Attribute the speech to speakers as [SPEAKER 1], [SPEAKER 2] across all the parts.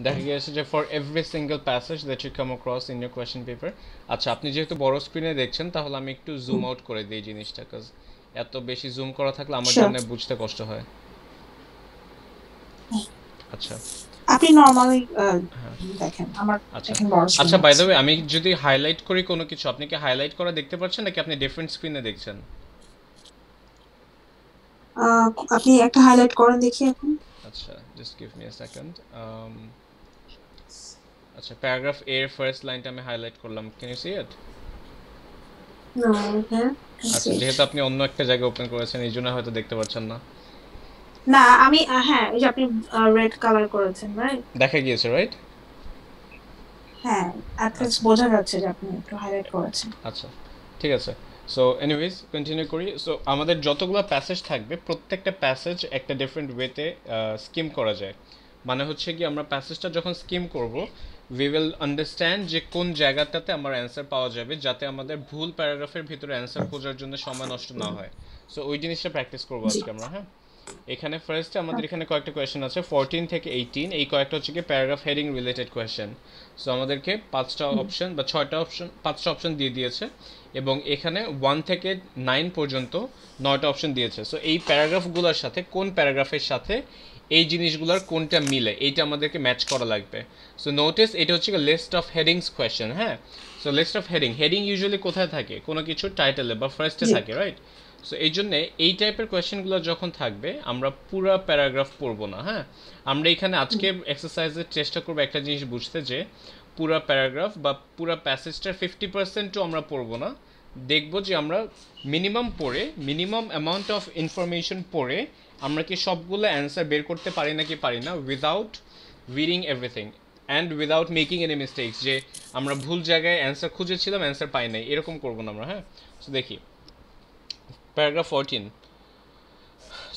[SPEAKER 1] দেখা গিয়েছে যে for every single passage that you come across in your question paper. আচ্ছা, আপনি যেহেতু বড় স্ক্রিনে দেখছেন তাহলে আমি একটু জুম আউট করে দিই জিনিসটা, কাজ এত বেশি জুম করা থাকলে আমার
[SPEAKER 2] শিওর।
[SPEAKER 1] জন্য বুঝতে কষ্ট হয়। আচ্ছা।
[SPEAKER 2] আপনি নর্মালি
[SPEAKER 1] হ্যাঁ।
[SPEAKER 2] দেখেন, আমার
[SPEAKER 1] আচ্ছা।
[SPEAKER 2] এখানে বড়
[SPEAKER 1] আচ্ছা,
[SPEAKER 2] স্ক্রিন
[SPEAKER 1] বাই দ্য
[SPEAKER 2] আছে।
[SPEAKER 1] ওয়ে, আমি যদি হাইলাইট করি কোনো কিছু, আপনি কি হাইলাইট করা দেখতে পাচ্ছেন নাকি আপনি ডিফারেন্ট স্ক্রিনে দেখছেন?
[SPEAKER 2] আপনি একটা হাইলাইট করেন দেখি এখন।
[SPEAKER 1] আচ্ছা, just give me a second. আচ্ছা, প্যারাগ্রাফ এর ফার্স্ট লাইনটা আমি হাইলাইট করলাম, can you see it?
[SPEAKER 2] No, হ্যাঁ,
[SPEAKER 1] আচ্ছা,
[SPEAKER 2] see.
[SPEAKER 1] যেহেতু আপনি অন্য একটা জায়গায় ওপেন করেছেন এই জন্য হয়তো দেখতে পাচ্ছেন না।
[SPEAKER 2] না আমি হ্যাঁ, এই যে আপনি রেড কালার করেছেন, রাইট?
[SPEAKER 1] দেখা গিয়েছে, রাইট?
[SPEAKER 2] হ্যাঁ, অ্যাটলিস্ট
[SPEAKER 1] আচ্ছা।
[SPEAKER 2] বোঝা যাচ্ছে যে আপনি একটু হাইলাইট করেছেন।
[SPEAKER 1] আচ্ছা, ঠিক আছে। সো এনিওয়েজ কন্টিনিউ করি। সো আমাদের যতগুলো প্যাসেজ থাকবে প্রত্যেকটা প্যাসেজ একটা ডিফারেন্ট ওয়েতে স্কিম করা যায়। মানে হচ্ছে কি, আমরা প্যাসেজটা যখন স্কিম করব উই উইল আন্ডারস্ট্যান্ড যে কোন জায়গাটাতে আমার অ্যান্সার পাওয়া যাবে, যাতে আমাদের ভুল প্যারাগ্রাফের ভিতরে অ্যান্সার খোঁজার জন্য সময় নষ্ট না হয়। সো ওই জিনিসটা প্র্যাকটিস করবো
[SPEAKER 2] জি।
[SPEAKER 1] আজকে আমরা, হ্যাঁ। এখানে ফার্স্টে আমাদের এখানে কয়েকটা কোয়েশ্চেন আছে 14 থেকে 18, এই কয়েকটা হচ্ছে কি paragraph heading related question. So আমাদেরকে পাঁচটা
[SPEAKER 2] হুম,
[SPEAKER 1] অপশন বা ছয়টা অপশন, পাঁচটা অপশন দিয়ে দিয়েছে, এবং এখানে 1 থেকে 9 পর্যন্ত 9টা অপশন দিয়েছে। সো এই প্যারাগ্রাফগুলোর সাথে কোন প্যারাগ্রাফের সাথে এই জিনিসগুলোর কোনটা মিলে এইটা আমাদেরকে ম্যাচ করা লাগবে। সো নোটিস, এটা হচ্ছে লিস্ট অফ হেডিংস কোয়েশ্চেন, হ্যাঁ। So list of heading, heading usually কোথায় থাকে? কোনো কিছু টাইটেলে বা ফার্স্টে
[SPEAKER 2] জি।
[SPEAKER 1] থাকে, রাইট? সো এই জন্যে এই টাইপের কোয়েশ্চেনগুলো যখন থাকবে আমরা পুরো প্যারাগ্রাফ পড়বো না, হ্যাঁ। আমরা এখানে আজকে এক্সারসাইজের চেষ্টা করবো একটা জিনিস বুঝতে, যে পুরো প্যারাগ্রাফ বা পুরো প্যাসেজটার 50%ও আমরা পড়বো না। দেখবো যে আমরা মিনিমাম পড়ে, মিনিমাম অ্যামাউন্ট অফ ইনফরমেশন পড়ে আমরা কি সবগুলো অ্যান্সার বের করতে পারি নাকি পারি না, without reading everything and without making any mistakes, যে আমরা ভুল জায়গায় অ্যান্সার খুঁজেছিলাম অ্যান্সার পাই নাই, এরকম করবো না আমরা, হ্যাঁ। সো দেখি প্যারাগ্রাফ 14,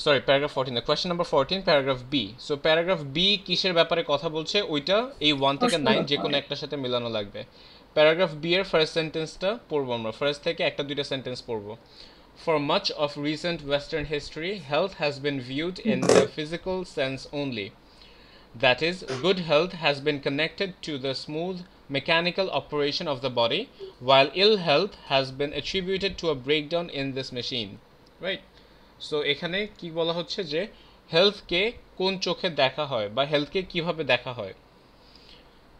[SPEAKER 1] সরি প্যারাগ্রাফ 14 না, question number 14 paragraph B. So paragraph B কিসের ব্যাপারে কথা বলছে ওইটা এই 1 থেকে
[SPEAKER 2] প্রশ্ন
[SPEAKER 1] 9 যে কোনো
[SPEAKER 2] ব্যাপারে।
[SPEAKER 1] একটার সাথে মেলানো লাগবে। প্যারাগ্রাফ বি এর ফার্স্ট সেন্টেন্সটা পড়বো আমরা, ফার্স্ট থেকে একটা দুইটা সেন্টেন্স পড়বো। For much of recent Western history, health has been viewed in the physical sense only. That is, good health has been connected to the smooth mechanical operation of the body, while ill health has been attributed to a breakdown in this machine. Right? So এখানে কি বলা হচ্ছে যে হেলথকে কোন চোখে দেখা হয় বা হেলথকে কিভাবে দেখা হয়।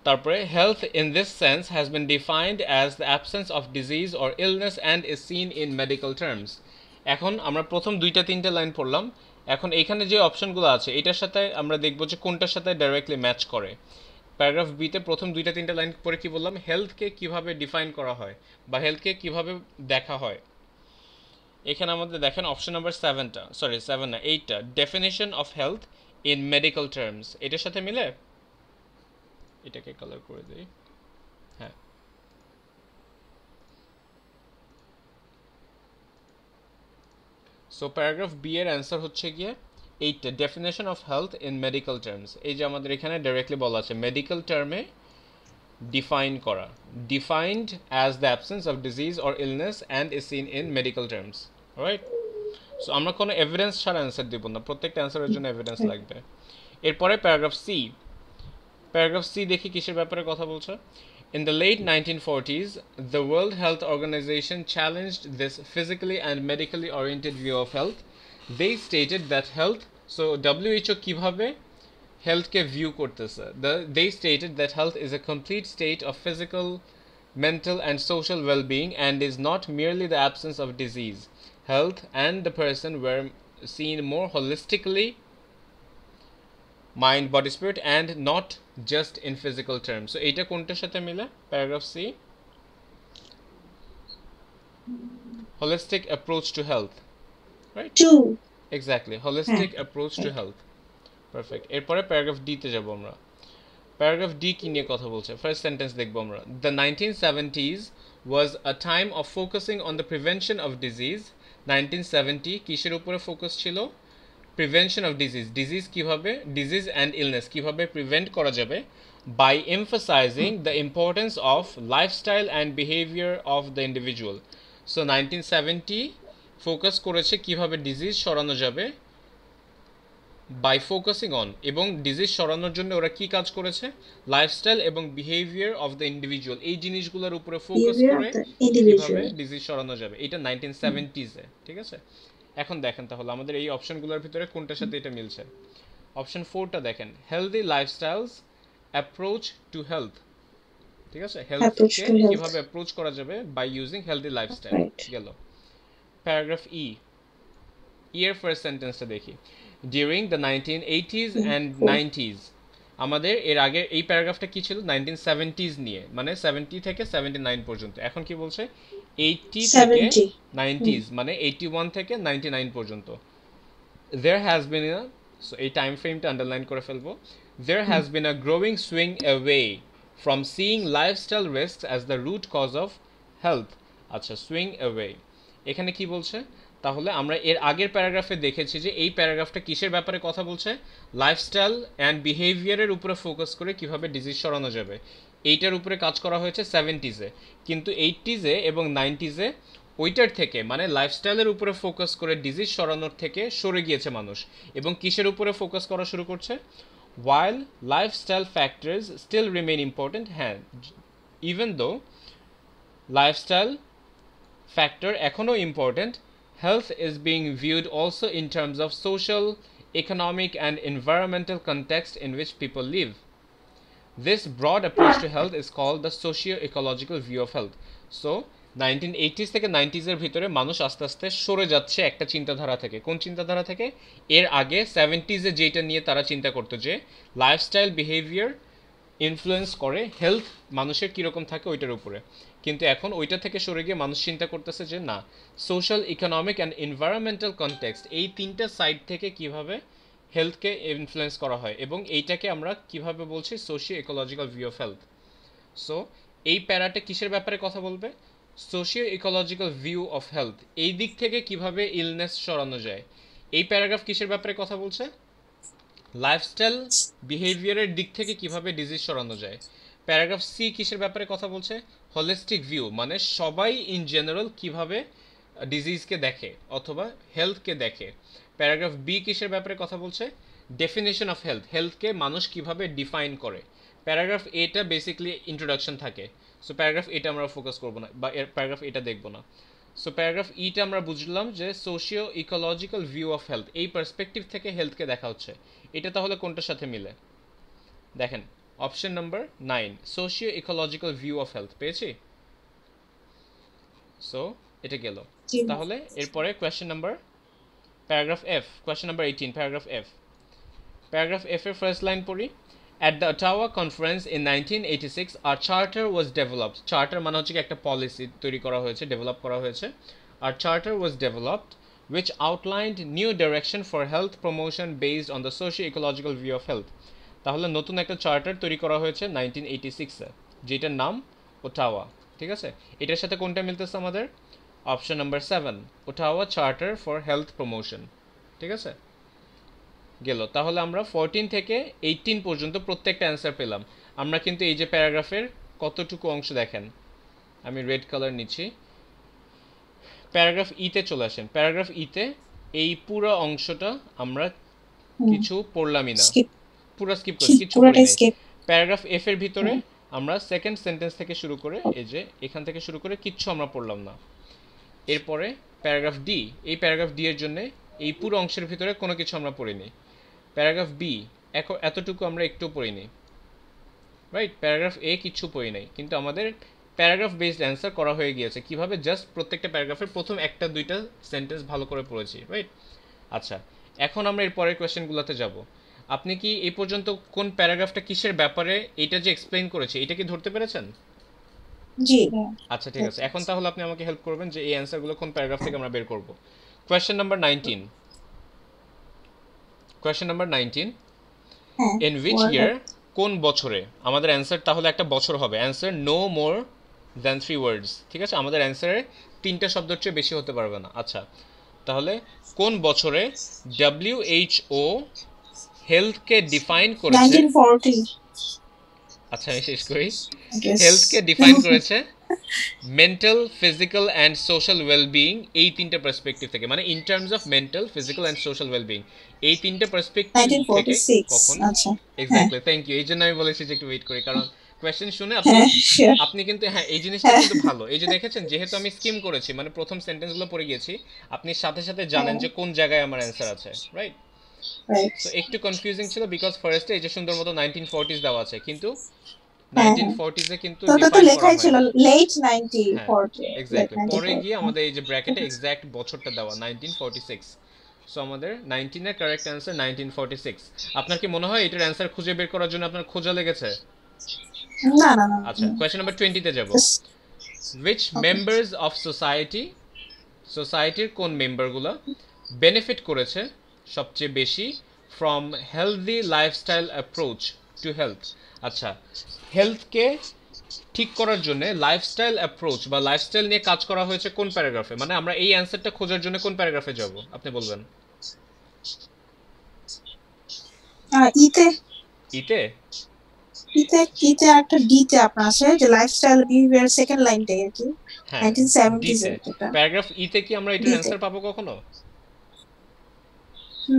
[SPEAKER 1] তারপরে health in this sense has been defined as the absence of disease or illness and is seen in medical terms. এখন আমরা প্রথম দুইটা তিনটা লাইন পড়লাম, এখন এখানে যে অপশনগুলো আছে এটার সাথে আমরা দেখবো যে কোনটার সাথে ডাইরেক্টলি ম্যাচ করে। প্যারাগ্রাফ বিতে প্রথম দুইটা তিনটা লাইন পরে কি বললাম, হেলথকে কিভাবে ডিফাইন করা হয় বা হেলথকে কিভাবে দেখা হয়। এখানে আমাদের দেখেন অপশন নাম্বার 7টা, সরি 7 না 8টা, definition of health in medical terms, এটার সাথে মিলে এটাকে কালার করে দিই, হ্যাঁ। সো প্যারাগ্রাফ বি এর অ্যান্সার হচ্ছে গিয়ে 8টা, definition of health in medical terms. এই যে আমাদের এখানে ডাইরেক্টলি বলা আছে মেডিকেল টার্মে ডিফাইন করা, defined as the absence of disease or illness and is seen in medical terms, right? So আমরা কোনো এভিডেন্স ছাড়া অ্যান্সার দিব না, প্রত্যেকটা অ্যান্সারের জন্য এভিডেন্স লাগবে। এরপরে প্যারাগ্রাফ সি, প্যারাগ্রাফ সি দেখি কিসের ব্যাপারে কথা বলছে। In the late 1940s, the World Health Organization challenged this physically and medically oriented view of health. They stated that health, so WHO কিভাবে হেলথকে ভিউ করতেছে, they stated that health is a complete state of physical, mental and social well-being and is not merely the absence of disease. Health and the person were seen more holistically, mind body spirit and not just in physical terms. So এইটা কোনটার সাথে মিলে? Paragraph C, holistic approach to health, right?
[SPEAKER 2] To.
[SPEAKER 1] Exactly,
[SPEAKER 2] হ্যাঁ,
[SPEAKER 1] holistic approach to
[SPEAKER 2] right.
[SPEAKER 1] Health. Perfect. এরপরে paragraph ডিতে যাব আমরা। Paragraph D কি নিয়ে কথা বলছে? ফার্স্ট সেন্টেন্স দেখবো আমরা, the 1970s was a time of focusing on the prevention of disease. 1970 কিসের উপরে ফোকাস ছিল? প্রিভেনশন অফ ডিজিজ, ডিজিজ কিভাবে, ডিজিজ অ্যান্ড ইলনেস কিভাবে প্রিভেন্ট করা যাবে, by emphasising the importance of lifestyle and behaviour of the individual. So 1970 focus করেছে কিভাবে disease সরানো যাবে বাই ফোকাসিং অন, এবং ডিজিজ সরানোর জন্য ওরা কি কাজ করেছে, লাইফস্টাইল এবং বিহেভিয়ার অফ দ্য ইন্ডিভিজুয়াল, এই জিনিসগুলোর উপরে ফোকাস
[SPEAKER 2] Behavior
[SPEAKER 1] করে
[SPEAKER 2] of the
[SPEAKER 1] কিভাবে
[SPEAKER 2] individual.
[SPEAKER 1] ডিজিজ সরানো যাবে। এটা 1970s-এ, ঠিক আছে। এখন দেখেন তাহলে আমাদের এই অপশনগুলোর ভিতরে কোনটার সাথে এটা মিলছে। অপশন 4টা দেখেন, healthy lifestyles approach to health, ঠিক আছে,
[SPEAKER 2] Approach
[SPEAKER 1] হেলথকে
[SPEAKER 2] to health.
[SPEAKER 1] কিভাবে অ্যাপ্রোচ করা যাবে, by using healthy lifestyle.
[SPEAKER 2] Right.
[SPEAKER 1] গেল। প্যারাগ্রাফ ই, এর ফার্স্ট সেন্টেন্সটা দেখি। During the 1980s and 90s, আমাদের এর আগে এই প্যারাগ্রাফটা কি ছিল, 1970s নিয়ে, মানে 70 থেকে 79 পর্যন্ত। এখন কি বলছে, 80 থেকে
[SPEAKER 2] 70.
[SPEAKER 1] 90s, মানে 81 থেকে 99 পর্যন্ত। There has been a, so এই টাইম ফ্রেমটা আন্ডারলাইন করে ফেলবো। There has been a growing swing away from seeing lifestyle risks as the root cause of health. আচ্ছা, swing away এখানে কি বলছে, তাহলে আমরা এর আগের প্যারাগ্রাফে দেখেছি যে এই প্যারাগ্রাফটা কিসের ব্যাপারে কথা বলছে, লাইফস্টাইল অ্যান্ড বিহেভিয়ারের উপরে ফোকাস করে কিভাবে ডিজিজ সরানো যাবে, এইটার উপরে কাজ করা হয়েছে 70s-এ। কিন্তু 80s-এ এবং 90s-এ ওইটার থেকে, মানে লাইফস্টাইলের উপরে ফোকাস করে ডিজিজ সরানোর থেকে সরে গিয়েছে মানুষ, এবং কিসের উপরে ফোকাস করা শুরু করছে, while lifestyle factors still remain important, হ্যাঁ, even though lifestyle factor এখনো important, health is being viewed also in terms of social, economic and environmental context in which people live. This broad approach to health is called the socio-ecological view of health. So 1980s থেকে 90s-এর ভিতরে মানুষ আস্তে আস্তে সরে যাচ্ছে একটা চিন্তাধারা থেকে। কোন চিন্তাধারা থেকে? এর আগে 70s-এ যেটা নিয়ে তারা চিন্তা করতো যে লাইফস্টাইল বিহেভিয়ার ইনফ্লুয়েন্স করে হেলথ মানুষের কীরকম থাকে ওইটার উপরে। কিন্তু এখন ওইটা থেকে সরে গিয়ে মানুষ চিন্তা করতেছে যে না, social, economic and environmental context, এই তিনটা সাইড থেকে কিভাবে হেলথকে ইনফ্লুয়েন্স করা হয়, এবং এইটাকে আমরা কিভাবে বলছি, socio ecological view of health. So এই প্যারাটা কিসের ব্যাপারে কথা বলবে, socio ecological view of health, এই দিক থেকে কিভাবে ইলনেস সরানো যায়। এই প্যারাগ্রাফ কিসের ব্যাপারে কথা বলছে, লাইফস্টাইল বিহেভিয়ারের দিক থেকে কিভাবে ডিজিজ সরানো যায়। প্যারাগ্রাফ সি কিসের ব্যাপারে কথা বলছে, হোলিস্টিক ভিউ, মানে সবাই ইন জেনারেল কিভাবে ডিজিজকে দেখে অথবা হেলথকে দেখে। প্যারাগ্রাফ বি কিসের ব্যাপারে কথা বলছে, ডেফিনেশন অফ হেলথ, হেলথকে মানুষ কিভাবে ডিফাইন করে। প্যারাগ্রাফ এটা বেসিক্যালি ইন্ট্রোডাকশন থাকে। সো প্যারাগ্রাফ এটা আমরা ফোকাস করবো না, বা প্যারাগ্রাফ এটা দেখবো না। সো প্যারাগ্রাফ ইটা আমরা বুঝলাম যে socio ecological view of health, এই পার্সপেক্টিভ থেকে হেলথকে দেখা হচ্ছে। এটা তাহলে কোনটার সাথে মিলে, দেখেন option number 9, socio ecological view of health, পেয়েছি। সো এটা গেল। তাহলে এরপরে question number, paragraph F, question number 18, paragraph F. Paragraph F এর ফার্স্ট লাইন পড়ি। At the Ottawa Conference in 1986, a charter was developed. Charter মানে হচ্ছে একটা পলিসি তৈরি করা হয়েছে, ডেভেলপ করা হয়েছে। A charter was developed which outlined new direction for health promotion based on the socio-ecological view of health. তাহলে নতুন একটা চার্টার তৈরি করা হয়েছে 1986-এ, যেটার নাম ওটাওয়া, ঠিক আছে। এটার সাথে কোনটা মিলতেছে আমাদের, option number 7, Ottawa charter for health promotion, ঠিক আছে। গেল। তাহলে আমরা 14 থেকে 18 পর্যন্ত প্রত্যেকটা অ্যান্সার পেলাম। আমরা কিন্তু এই যে প্যারাগ্রাফের কতটুকু অংশ দেখেন, আমি রেড কালার নিচ্ছি। প্যারাগ্রাফ ইতে চলে আসেন। প্যারাগ্রাফ ইতে এই পুরো অংশটা আমরা কিছু পড়লামই না, পুরো স্কিপ করে কিছু পড়ি নাই। প্যারাগ্রাফ এফ এর ভিতরে আমরা সেকেন্ড সেন্টেন্স থেকে শুরু করে এই যে এখান থেকে শুরু করে কিচ্ছু আমরা পড়লাম না। এরপরে প্যারাগ্রাফ ডি, এই প্যারাগ্রাফ ডি এর জন্য এই পুরো অংশের ভিতরে কোনো কিছু আমরা পড়িনি। প্যারাগ্রাফ বি এতটুকু আমরা একটু পড়িনি, রাইট। প্যারাগ্রাফ এ কিচ্ছু পড়ি নাই, কিন্তু আমাদের প্যারাগ্রাফ বেসড অ্যান্সার করা হয়ে গিয়েছে। কিভাবে, জাস্ট প্রত্যেকটা প্যারাগ্রাফের প্রথম একটা দুইটা সেন্টেন্স ভালো করে পড়েছি, রাইট। আচ্ছা, এখন আমরা এর পরের কোয়েশ্চেনগুলোতে যাব। আপনি কি এই পর্যন্ত কোন প্যারাগ্রাফটা কিসের ব্যাপারে এটা যে এক্সপ্লেইন করেছে এটা কি ধরতে পেরেছেন?
[SPEAKER 2] জি।
[SPEAKER 1] আচ্ছা ঠিক আছে, এখন তাহলে আপনি আমাকে হেল্প করবেন যে এই অ্যান্সারগুলো কোন প্যারাগ্রাফ থেকে আমরা বের করব। Question number 19, question number 19, in which year, কোন বছরে। আমাদের অ্যান্সার তাহলে একটা বছর হবে। অ্যান্সার নো মোর দ্যান 3 ওয়ার্ডস, ঠিক আছে। আমাদের অ্যান্সারে 3টা শব্দের চেয়ে বেশি হতে পারবে না। আচ্ছা, তাহলে কোন বছরে WHO হেলথকে ডিফাইন করেছে,
[SPEAKER 2] 1940।
[SPEAKER 1] আচ্ছা আমি শেষ করি। হেলথকে ডিফাইন করেছে mental, physical and social wellbeing, এই তিনটা পার্সপেক্টিভ থেকে, মানে in terms of mental, physical and social wellbeing, এই তিনটা পার্সপেক্টিভ থেকে
[SPEAKER 2] 1946
[SPEAKER 1] কখন,
[SPEAKER 2] আচ্ছা হ্যাঁ
[SPEAKER 1] এক্স্যাক্টলি, থ্যাংক ইউ, এই জন্য আমি বলেছি যে একটু ওয়েট করি, কারণ কোয়েশ্চেন শুনে আপনি
[SPEAKER 2] হ্যাঁ শিওর
[SPEAKER 1] আপনি কিন্তু, হ্যাঁ এই জিনিসটা
[SPEAKER 2] হ্যাঁ
[SPEAKER 1] কিন্তু ভালো, এই যে দেখেছেন যেহেতু আমি স্কিম করেছি, মানে প্রথম সেন্টেন্সগুলো পড়ে গিয়েছি, আপনি সাথে সাথে জানেন
[SPEAKER 2] হ্যাঁ
[SPEAKER 1] যে কোন জায়গায় আমার অ্যান্সার আছে, রাইট?
[SPEAKER 2] রাইট
[SPEAKER 1] সো একটু কনফিউজিং ছিল বিকজ ফার্স্টে এই যে সুন্দর মতো 1940s দেওয়া আছে, কিন্তু
[SPEAKER 2] হ্যাঁ হ্যাঁ
[SPEAKER 1] 1940s এ কিন্তু
[SPEAKER 2] তো ওটা তো
[SPEAKER 1] ডিফাইন করা
[SPEAKER 2] লেখাই ছিল
[SPEAKER 1] হয়নি।
[SPEAKER 2] লেট 90
[SPEAKER 1] হ্যাঁ,
[SPEAKER 2] 40 লেট
[SPEAKER 1] এক্স্যাক্টলি,
[SPEAKER 2] 90
[SPEAKER 1] পরে
[SPEAKER 2] 40
[SPEAKER 1] গিয়ে
[SPEAKER 2] হ্যাঁ
[SPEAKER 1] আমাদের এই যে ব্র্যাকেটে
[SPEAKER 2] ঠিক আছে
[SPEAKER 1] এক্স্যাক্ট বছরটা দেওয়া 1946। সো আমাদের 19 এর কারেক্ট অ্যান্সার 1946। আপনার কি মনে হয় এটার অ্যান্সার খুঁজে বের করার জন্য আপনার খোঁজা লেগেছে?
[SPEAKER 2] না না না
[SPEAKER 1] আচ্ছা, কোয়েশ্চেন নাম্বার 20 তে যাব।
[SPEAKER 2] Just
[SPEAKER 1] which
[SPEAKER 2] okay
[SPEAKER 1] members of society, সোসাইটির কোন মেম্বারগুলো বেনিফিট করেছে সবচেয়ে বেশি from healthy lifestyle approach to health? আচ্ছা, হেলথকে ঠিক করার জন্য লাইফস্টাইল অ্যাপ্রোচ বা লাইফস্টাইল নিয়ে কাজ করা হয়েছে কোন প্যারাগ্রাফে, মানে আমরা এই অ্যান্সারটা খোঁজার জন্য কোন প্যারাগ্রাফে যাব আপনি বলবেন?
[SPEAKER 2] ইতে
[SPEAKER 1] ইতে?
[SPEAKER 2] ইতে ইতে একটা ডিতে আপনার আছে যে লাইফস্টাইল বিহেভিয়ার সেকেন্ড লাইনটাই আর কি
[SPEAKER 1] হ্যাঁ,
[SPEAKER 2] 1970s
[SPEAKER 1] ডিতে,
[SPEAKER 2] এর এটা
[SPEAKER 1] প্যারাগ্রাফ ইতে কি আমরা এটার
[SPEAKER 2] ডিতে
[SPEAKER 1] অ্যান্সার পাবো কখনো?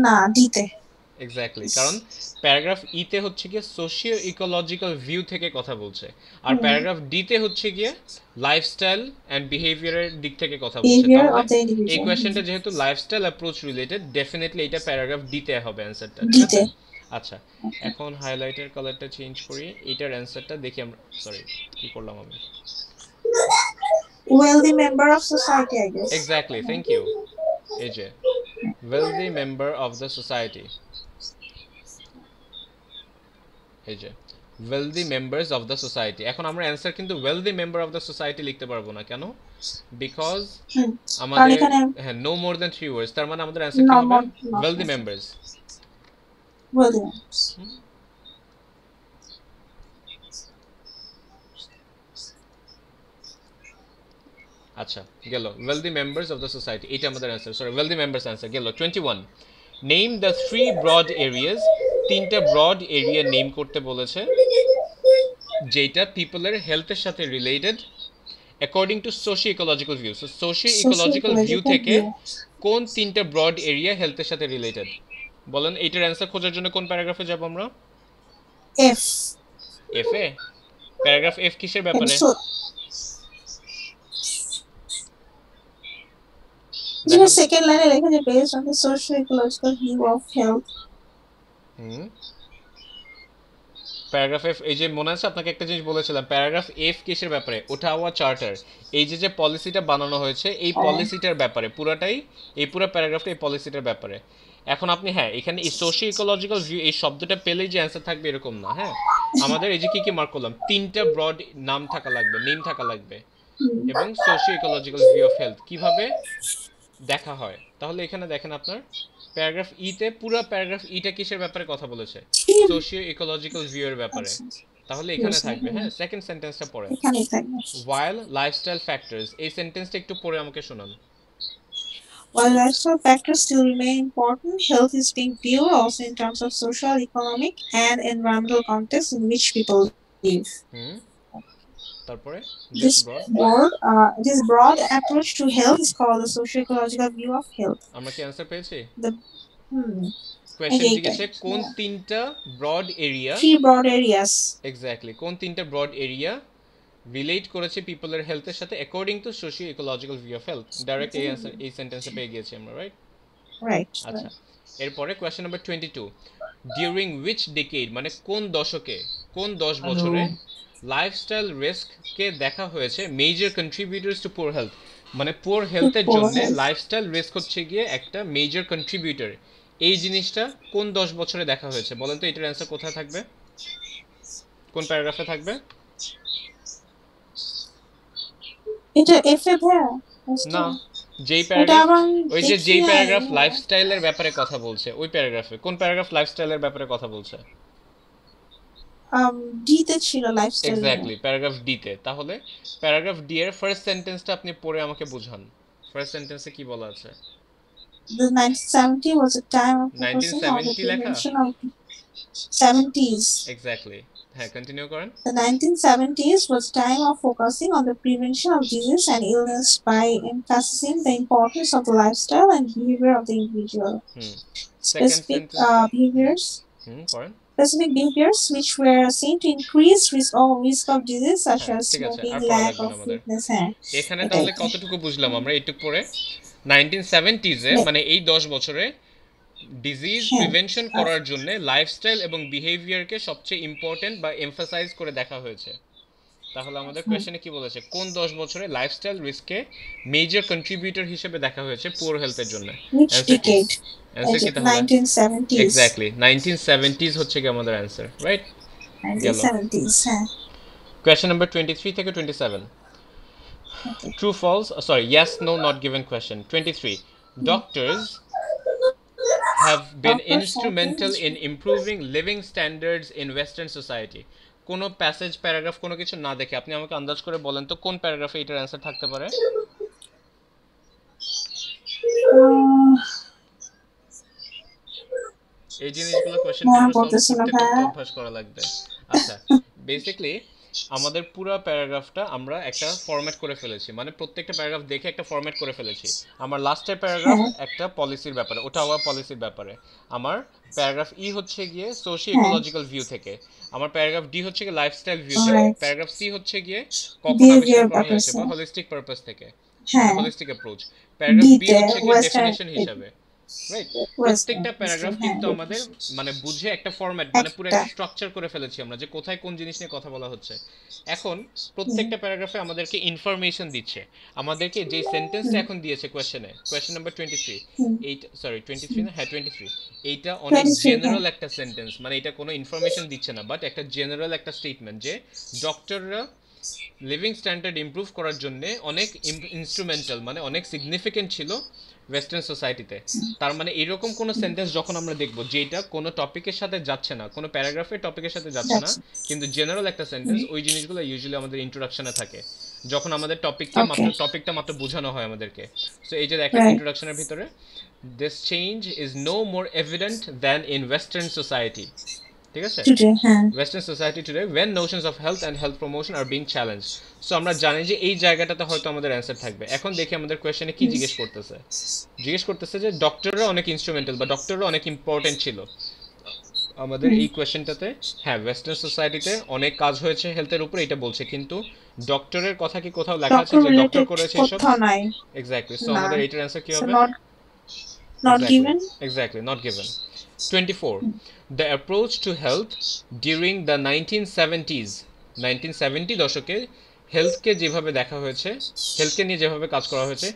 [SPEAKER 2] না ডিতে
[SPEAKER 1] এক্স্যাক্টলি, কারণ প্যারাগ্রাফ ইতে হচ্ছে গিয়ে সোশিও ইকোলজিক্যাল ভিউ থেকে কথা বলছে, আর প্যারাগ্রাফ ডিতে হচ্ছে গিয়ে লাইফস্টাইল অ্যান্ড বিহেভিয়ারের দিক থেকে কথা বলছে।
[SPEAKER 2] বিহেভিয়ার
[SPEAKER 1] তাহলে
[SPEAKER 2] অফ দ্য
[SPEAKER 1] এই
[SPEAKER 2] ইন্ডিভিজুয়াল
[SPEAKER 1] কোয়েশ্চেনটা যেহেতু লাইফস্টাইল অ্যাপ্রোচ রিলেটেড, ডেফিনেটলি এটা প্যারাগ্রাফ ডিতে হবে অ্যান্সারটা, ঠিক আছে?
[SPEAKER 2] ডিতে
[SPEAKER 1] আচ্ছা, এখন হাইলাইটের কালারটা চেঞ্জ করি, এইটার অ্যান্সারটা দেখি আমরা, সরি কি করলাম আমি,
[SPEAKER 2] wealthy member of society I guess
[SPEAKER 1] exactly, thank you, এই যে wealthy member of the society, এই যে wealthy members of the society। এখন আমরা অ্যান্সার কিন্তু wealthy member of the society লিখতে পারবো না, কেন? বিকজ
[SPEAKER 2] হুম কারণ
[SPEAKER 1] আমাদের,
[SPEAKER 2] এখানে
[SPEAKER 1] হ্যাঁ, no more than 3 words, তার মানে আমাদের অ্যান্সার কি হবে?
[SPEAKER 2] Normal
[SPEAKER 1] wealthy members।
[SPEAKER 2] wealthy members
[SPEAKER 1] আচ্ছা, গেল wealthy members of the society, এটা আমাদের answer, sorry wealthy members answer গেল। 21, নেম দ্য 3 ব্রড এরিয়াস, তিনটা ব্রড এরিয়া নেম করতে বলেছে যেটা পিপলের হেলথের সাথে related according to socio ecological view. So socio ecological view
[SPEAKER 2] socio-ecological
[SPEAKER 1] থেকে
[SPEAKER 2] view
[SPEAKER 1] কোন তিনটা ব্রড এরিয়া হেলথের সাথে রিলেটেড? বলেন, এইটার অ্যান্সার খোঁজার জন্য কোন প্যারাগ্রাফে যাব আমরা?
[SPEAKER 2] F
[SPEAKER 1] এফ এ? প্যারাগ্রাফ এফ কিসের ব্যাপারে?
[SPEAKER 2] so যেটা
[SPEAKER 1] দেখান।
[SPEAKER 2] সেকেন্ড লাইনে লেখা যে based on the socio-ecological view of health
[SPEAKER 1] hmm, paragraph F, এই যে মনে আছে আপনাকে একটা জিনিস বলেছিলাম, প্যারাগ্রাফ এফ কিসের ব্যাপারে? ওঠাওয়া চার্টার, এই যে যে পলিসিটা বানানো হয়েছে এই পলিসিটার ব্যাপারে পুরাটাই, এই পুরো প্যারাগ্রাফটা এই পলিসিটার ব্যাপারে। এখন আপনি, হ্যাঁ, এখানে এই সোশিও ইকোলজিক্যাল ভিউ এই শব্দটা পেলেই যে অ্যান্সার থাকবে এরকম না, হ্যাঁ, আমাদের এই যে কি কি মার্ক করলাম, তিনটা ব্রড নাম থাকা লাগবে, নেম থাকা লাগবে, এবং socio ecological view of health কিভাবে দেখা হয়। তাহলে এখানে দেখেন আপনার প্যারাগ্রাফ ইতে পুরো প্যারাগ্রাফ ইটা কিসের ব্যাপারে কথা বলেছে? সোশিও ইকোলজিক্যাল ভিউ এর ব্যাপারে। তাহলে এখানে থাকবে, হ্যাঁ, সেকেন্ড সেন্টেন্সটা পড়েন,
[SPEAKER 2] এখানেই থাকবে
[SPEAKER 1] while lifestyle factors, এই সেন্টেন্সটা একটু পড়ে আমাকে শোনান।
[SPEAKER 2] while lifestyle factors still remain important health is being viewed also in terms of social economic and environmental context in which people live
[SPEAKER 1] hmm, তারপরে
[SPEAKER 2] this
[SPEAKER 1] broad,
[SPEAKER 2] this broad approach to health is called the socio-ecological view of health
[SPEAKER 1] আমরা কি answer পেয়েছি?
[SPEAKER 2] the hmm
[SPEAKER 1] question
[SPEAKER 2] এইটাই
[SPEAKER 1] জিজ্ঞেসে কোন তিনটা broad area,
[SPEAKER 2] three broad areas
[SPEAKER 1] exactly কোন তিনটা ব্রড এরিয়া রিলেট করেছে পিপলের হেলথের সাথে according to socio ecological view of health, direct এই অ্যান্সার এই সেন্টেন্সে পেয়ে গিয়েছি আমরা, রাইট?
[SPEAKER 2] right
[SPEAKER 1] আচ্ছা, এরপরে question number 22, during which decade, মানে কোন দশকে, কোন 10 বছরে লাইফস্টাইল রিস্ককে দেখা হয়েছে মেজর কন্ট্রিবিউটরস টু পুয়ার হেলথ, মানে পুয়ার হেলথের জন্য লাইফস্টাইল রিস্ক হচ্ছে গিয়ে একটা মেজর কন্ট্রিবিউটর, এই জিনিসটা কোন 10 বছরে দেখা হয়েছে? বলেন তো এটার অ্যান্সার কোথায় থাকবে, কোন প্যারাগ্রাফে থাকবে?
[SPEAKER 2] এটা এফ এ ভাইয়া
[SPEAKER 1] না, যেই
[SPEAKER 2] ওটা
[SPEAKER 1] প্যারাগ্রাফ,
[SPEAKER 2] আবার
[SPEAKER 1] ওই যে
[SPEAKER 2] দেখি
[SPEAKER 1] যেই
[SPEAKER 2] নাই
[SPEAKER 1] প্যারাগ্রাফ লাইফস্টাইলের ব্যাপারে কথা বলছে ওই প্যারাগ্রাফে, কোন প্যারাগ্রাফ লাইফস্টাইলের ব্যাপারে কথা বলছে?
[SPEAKER 2] ডি তে ছিল লাইফস্টাইল
[SPEAKER 1] এক্স্যাক্টলি, প্যারাগ্রাফ ডি তে। তাহলে প্যারাগ্রাফ ডি এর ফার্স্ট সেন্টেন্সটা আপনি পড়ে আমাকে বুঝান, ফার্স্ট সেন্টেন্সে কি বলা আছে?
[SPEAKER 2] the 1970 was a time of focusing on the
[SPEAKER 1] 1970 লেখা?
[SPEAKER 2] prevention of 70s
[SPEAKER 1] এক্স্যাক্টলি, হ্যাঁ কন্টিনিউ করেন।
[SPEAKER 2] The 1970s was a time of focusing on the prevention of disease and illness by emphasizing the importance of the lifestyle and behavior of the individual.
[SPEAKER 1] Hmm second
[SPEAKER 2] Specific
[SPEAKER 1] সেন্টেন্সটা
[SPEAKER 2] behaviors,
[SPEAKER 1] করেন।
[SPEAKER 2] specific behaviors which were seen to increase risk of disease such
[SPEAKER 1] হ্যাঁ
[SPEAKER 2] as
[SPEAKER 1] ঠিক আছে,
[SPEAKER 2] smoking,
[SPEAKER 1] আর পড়া
[SPEAKER 2] lack
[SPEAKER 1] লাগবে
[SPEAKER 2] of
[SPEAKER 1] না আমাদের।
[SPEAKER 2] fitness, and
[SPEAKER 1] এখানে তাহলে কতটুকু বুঝলাম আমরা একটু পরে 1970s-এ মানে এই 10 বছরে ডিজিজ প্রিভেনশন করার জন্য লাইফস্টাইল এবং বিহেভিয়ারকে সবচেয়ে ইম্পর্টেন্ট বা এমফাসাইজ করে দেখা হয়েছে। তাহলে আমাদের কোয়েশ্চেনে কি বলেছে, কোন 10 বছরে লাইফস্টাইল রিস্ককে মেজর কন্ট্রিবিউটর হিসেবে দেখা হয়েছে পুয়ার হেলথের জন্য?
[SPEAKER 2] which
[SPEAKER 1] অ্যানসার কি?
[SPEAKER 2] decade?
[SPEAKER 1] অ্যানসার কি তাহলে?
[SPEAKER 2] 1970s.
[SPEAKER 1] এক্স্যাক্টলি 1970s হচ্ছে কি আমাদের answer, right?
[SPEAKER 2] 1970s.
[SPEAKER 1] Question number 23 থেকে 27,
[SPEAKER 2] Okay.
[SPEAKER 1] true false, sorry, yes no not given question. 23, doctors have been
[SPEAKER 2] Doctors have
[SPEAKER 1] instrumental
[SPEAKER 2] been
[SPEAKER 1] in improving living standards in western society. কোনো passage paragraph কোনো কিছু না দেখে আপনি আমাকে আন্দাজ করে বলেন তো কোন প্যারাগ্রাফে এটার অ্যানসার থাকতে পারে? এই জিনিসগুলো কোশ্চেন পেপার সলভ করতে করতে অভ্যাস করা লাগবে। আচ্ছা বেসিক্যালি আমাদের পুরো প্যারাগ্রাফটা আমরা একটা ফরম্যাট করে ফেলেছি, মানে প্রত্যেকটা প্যারাগ্রাফ দেখে একটা ফরম্যাট করে ফেলেছি। আমার লাস্টের প্যারাগ্রাফ একটা পলিসির ব্যাপারে, ওটা আমার পলিসির ব্যাপারে। আমার প্যারাগ্রাফ ই হচ্ছে গিয়ে সোশিও ইকোলজিক্যাল ভিউ থেকে, আমার প্যারাগ্রাফ ডি হচ্ছে গিয়ে লাইফস্টাইল ভিউ থেকে, প্যারাগ্রাফ সি হচ্ছে গিয়ে কখন আবিষ্কার করা হয়েছে বা হোলিস্টিক পারপাস থেকে, মানে হোলিস্টিক অ্যাপ্রোচ। প্যারাগ্রাফ বি হচ্ছে গিয়ে ডেফিনেশন হিসাবে, রাইট? প্রত্যেকটা প্যারাগ্রাফ কিন্তু আমাদের মানে বুঝে একটা ফরম্যাট, মানে পুরো একটা স্ট্রাকচার করে ফেলেছি আমরা যে কোথায় কোন জিনিস নিয়ে কথা বলা হচ্ছে। এখন প্রত্যেকটা প্যারাগ্রাফে আমাদেরকে ইনফরমেশন দিচ্ছে, আমাদেরকে যে সেন্টেন্সটা এখন দিয়েছে কোয়েশ্চেনে, কোয়েশ্চেন নাম্বার 23, এইটা সরি 23 না, হ্যাঁ 23, এইটা অনেক জেনারেল একটা সেন্টেন্স, মানে এটা কোনো ইনফরমেশন দিচ্ছে না, বাট একটা জেনারেল একটা স্টেটমেন্ট যে ডক্টররা লিভিং স্ট্যান্ডার্ড ইমপ্রুভ করার জন্য অনেক ইনস্ট্রুমেন্টাল, মানে অনেক সিগনিফিকেন্ট ছিল ওয়েস্টার্ন সোসাইটিতে। তার মানে এরকম কোনো সেন্টেন্স যখন আমরা দেখবো যেটা কোনো টপিকের সাথে যাচ্ছে না, কোনো প্যারাগ্রাফের টপিকের সাথে যাচ্ছে না, কিন্তু জেনারেল একটা সেন্টেন্স, ওই জিনিসগুলো ইউজুয়ালি আমাদের ইন্ট্রোডাকশনে থাকে, যখন আমাদের টপিকটা মাত্র বোঝানো হয় আমাদেরকে। সো এই যে দেখেন ইন্ট্রোডাকশনের ভিতরে, this change is no more evident than in western society, ঠিক আছে? Western society today when notions of health and health promotion are being challenged. So আমরা জানি যে এই জায়গাটাতে হয়তো আমাদের অ্যান্সার থাকবে। এখন দেখি আমাদের কোয়েশ্চেনে কি জিজ্ঞেস করতেছে। জিজ্ঞেস করতেছে যে ডক্টররা অনেক ইনস্ট্রুমেন্টাল বা ডক্টররা অনেক ইম্পর্টেন্ট ছিল আমাদের এই কোয়েশ্চেনটাতে। হ্যাঁ ওয়েস্টার্ন সোসাইটিতে অনেক কাজ হয়েছে হেলথের উপরে, এটা বলছে, কিন্তু ডক্টরের কথা কি কোথাও লেখা আছে যে ডক্টর করেছে এসব? এক্স্যাক্টলি। সো আমাদের এইটার অ্যান্সার কি হবে? Exactly, not given. 24. The approach to health during the 1970s, 1970 দশকে হেলথকে যেভাবে দেখা হয়েছে, হেলথকে নিয়ে যেভাবে কাজ করা হয়েছে,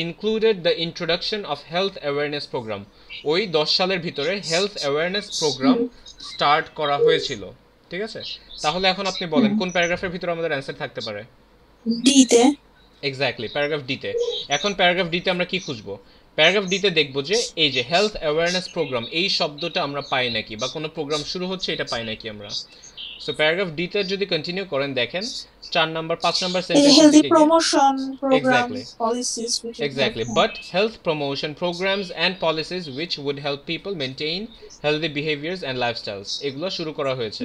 [SPEAKER 1] included the introduction of health awareness programme. ওই 10 সালের ভিতরে হেলথ অ্যাওয়ারনেস প্রোগ্রাম স্টার্ট করা হয়েছিল, ঠিক আছে? তাহলে এখন আপনি বলেন কোন প্যারাগ্রাফের ভিতরে আমাদের অ্যান্সার থাকতে পারে?
[SPEAKER 2] ডিতে।
[SPEAKER 1] এক্স্যাক্টলি, প্যারাগ্রাফ ডিতে। এখন প্যারাগ্রাফ ডিতে আমরা কি খুঁজবো? প্যারাগ্রাফ ডিতে দেখবো যে এই যে হেলথ অ্যাওয়ারনেস প্রোগ্রাম, এই শব্দটা আমরা পাই নাকি, বা কোনো প্রোগ্রাম শুরু হচ্ছে এটা পাই নাকি আমরা। সো প্যারাগ্রাফ ডিতে যদি কন্টিনিউ করেন, দেখেন 4 নাম্বার 5 নাম্বার সেন্টেন্সের দিকে exactly, but health promotion programmes and policies which would help people maintain healthy behaviours and lifestyles, এগুলো শুরু করা হয়েছে।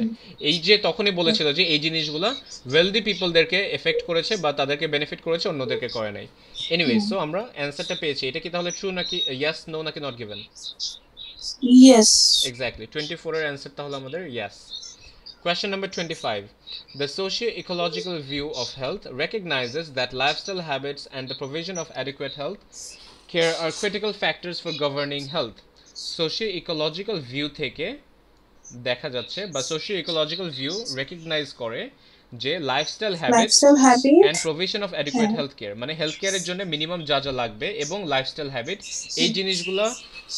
[SPEAKER 1] এই যে তখনই বলেছিল যে এই জিনিসগুলো ওয়েলদি পিপলদেরকে এফেক্ট করেছে বা তাদেরকে বেনিফিট করেছে, অন্যদেরকে করে নাই। এনিওয়েজ, সো আমরা অ্যান্সারটা পেয়েছি। এটা কি তাহলে ট্রু নাকি ইয়েস নো নাকি নট গিভেন?
[SPEAKER 2] ইয়েস।
[SPEAKER 1] এক্স্যাক্টলি, 24 এর অ্যান্সার তাহলে আমাদের yes. Question number 25. The socio-ecological view of health recognizes that lifestyle habits and the provision of adequate health care are critical factors for governing health. Socio-ecological view থেকে দেখা যাচ্ছে বা socio-ecological view recognize করে যে lifestyle habits and provision of adequate health care, মানে health কেয়ারের জন্য minimum যা যা লাগবে এবং লাইফস্টাইল হ্যাবিট, এই জিনিসগুলো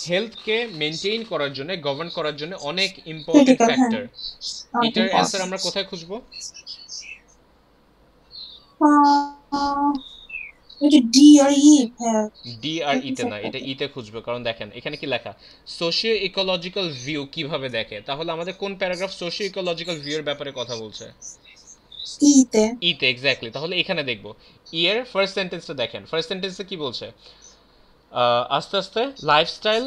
[SPEAKER 1] হেলথকে মেনটেইন করার জন্য, গভর্ন করার জন্য অনেক ইম্পর্টেন্ট ফ্যাক্টর। এটার অ্যান্সার আমরা কোথায় খুঁজবো?
[SPEAKER 2] ডি আর ই
[SPEAKER 1] তে না, এটা ই তে খুঁজবে, কারণ দেখেন এখানে কি লেখা, সোশিও ইকোলজিক্যাল ভিউ কিভাবে দেখে। তাহলে আমাদের কোন প্যারাগ্রাফ সোশিও ইকোলজিক্যাল ভিউ এর ব্যাপারে কথা বলছে? ইতে, এক্স্যাক্টলি। তাহলে এখানে দেখবো ই এর ফার্স্ট সেন্টেন্সটা দেখেন। ফার্স্ট সেন্টেন্সে কি বলছে? আস্তে আস্তে লাইফস্টাইল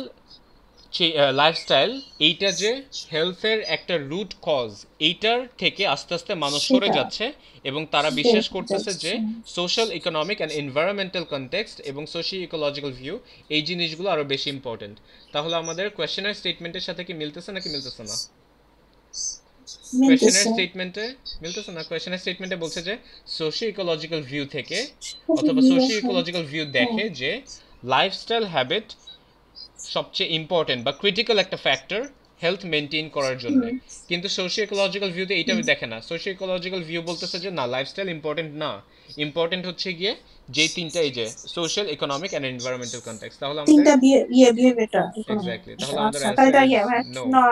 [SPEAKER 1] লাইফস্টাইল, এইটা যে হেলথের একটা রুট কজ, এইটার থেকে আস্তে আস্তে মানুষ সরে
[SPEAKER 2] সেটা
[SPEAKER 1] যাচ্ছে এবং তারা
[SPEAKER 2] সেটাই
[SPEAKER 1] বিশ্বাস করতেছে যে
[SPEAKER 2] যাচ্ছে।
[SPEAKER 1] Social, economic and environmental context এবং সোশিও ইকোলজিক্যাল ভিউ, এই জিনিসগুলো আরও বেশি ইম্পর্টেন্ট। তাহলে আমাদের কোয়েশ্চেনের স্টেটমেন্টের সাথে কি মিলতেছে নাকি মিলতেছে না? কোয়েশ্চেনের
[SPEAKER 2] মিলতেছে।
[SPEAKER 1] স্টেটমেন্টে মিলতেছে না। কোয়েশ্চেনের স্টেটমেন্টে বলছে যে সোশিও ইকোলজিক্যাল ভিউ থেকে
[SPEAKER 2] খুবই
[SPEAKER 1] অথবা
[SPEAKER 2] নিরীহ।
[SPEAKER 1] সোশিও ইকোলজিক্যাল ভিউ
[SPEAKER 2] হ্যাঁ,
[SPEAKER 1] দেখে যে লাইফস্টাইল হ্যাবিট সবচেয়ে ইম্পর্টেন্ট বা ক্রিটিক্যাল একটা ফ্যাক্টর হেলথ মেনটেন করার জন্য।
[SPEAKER 2] হুম,
[SPEAKER 1] কিন্তু সোশিও ইকোলজিক্যাল ভিউতে এইটা
[SPEAKER 2] হুম।
[SPEAKER 1] দেখে না। সোশিও ইকোলজিক্যাল ভিউ বলতেছে যে না, লাইফস্টাইল ইম্পর্টেন্ট না, ইম্পর্টেন্ট হচ্ছে গিয়ে যেই তিনটা, এই যে social, economic and environmental context. তাহলে আমাদের
[SPEAKER 2] তিনটা বিহেভিয়ারটা ইকোনমিক।
[SPEAKER 1] এক্স্যাক্টলি, তাহলে আমাদের
[SPEAKER 2] আচ্ছা, তাহলে
[SPEAKER 1] অ্যান্সার
[SPEAKER 2] এটা
[SPEAKER 1] ইজ নো।
[SPEAKER 2] না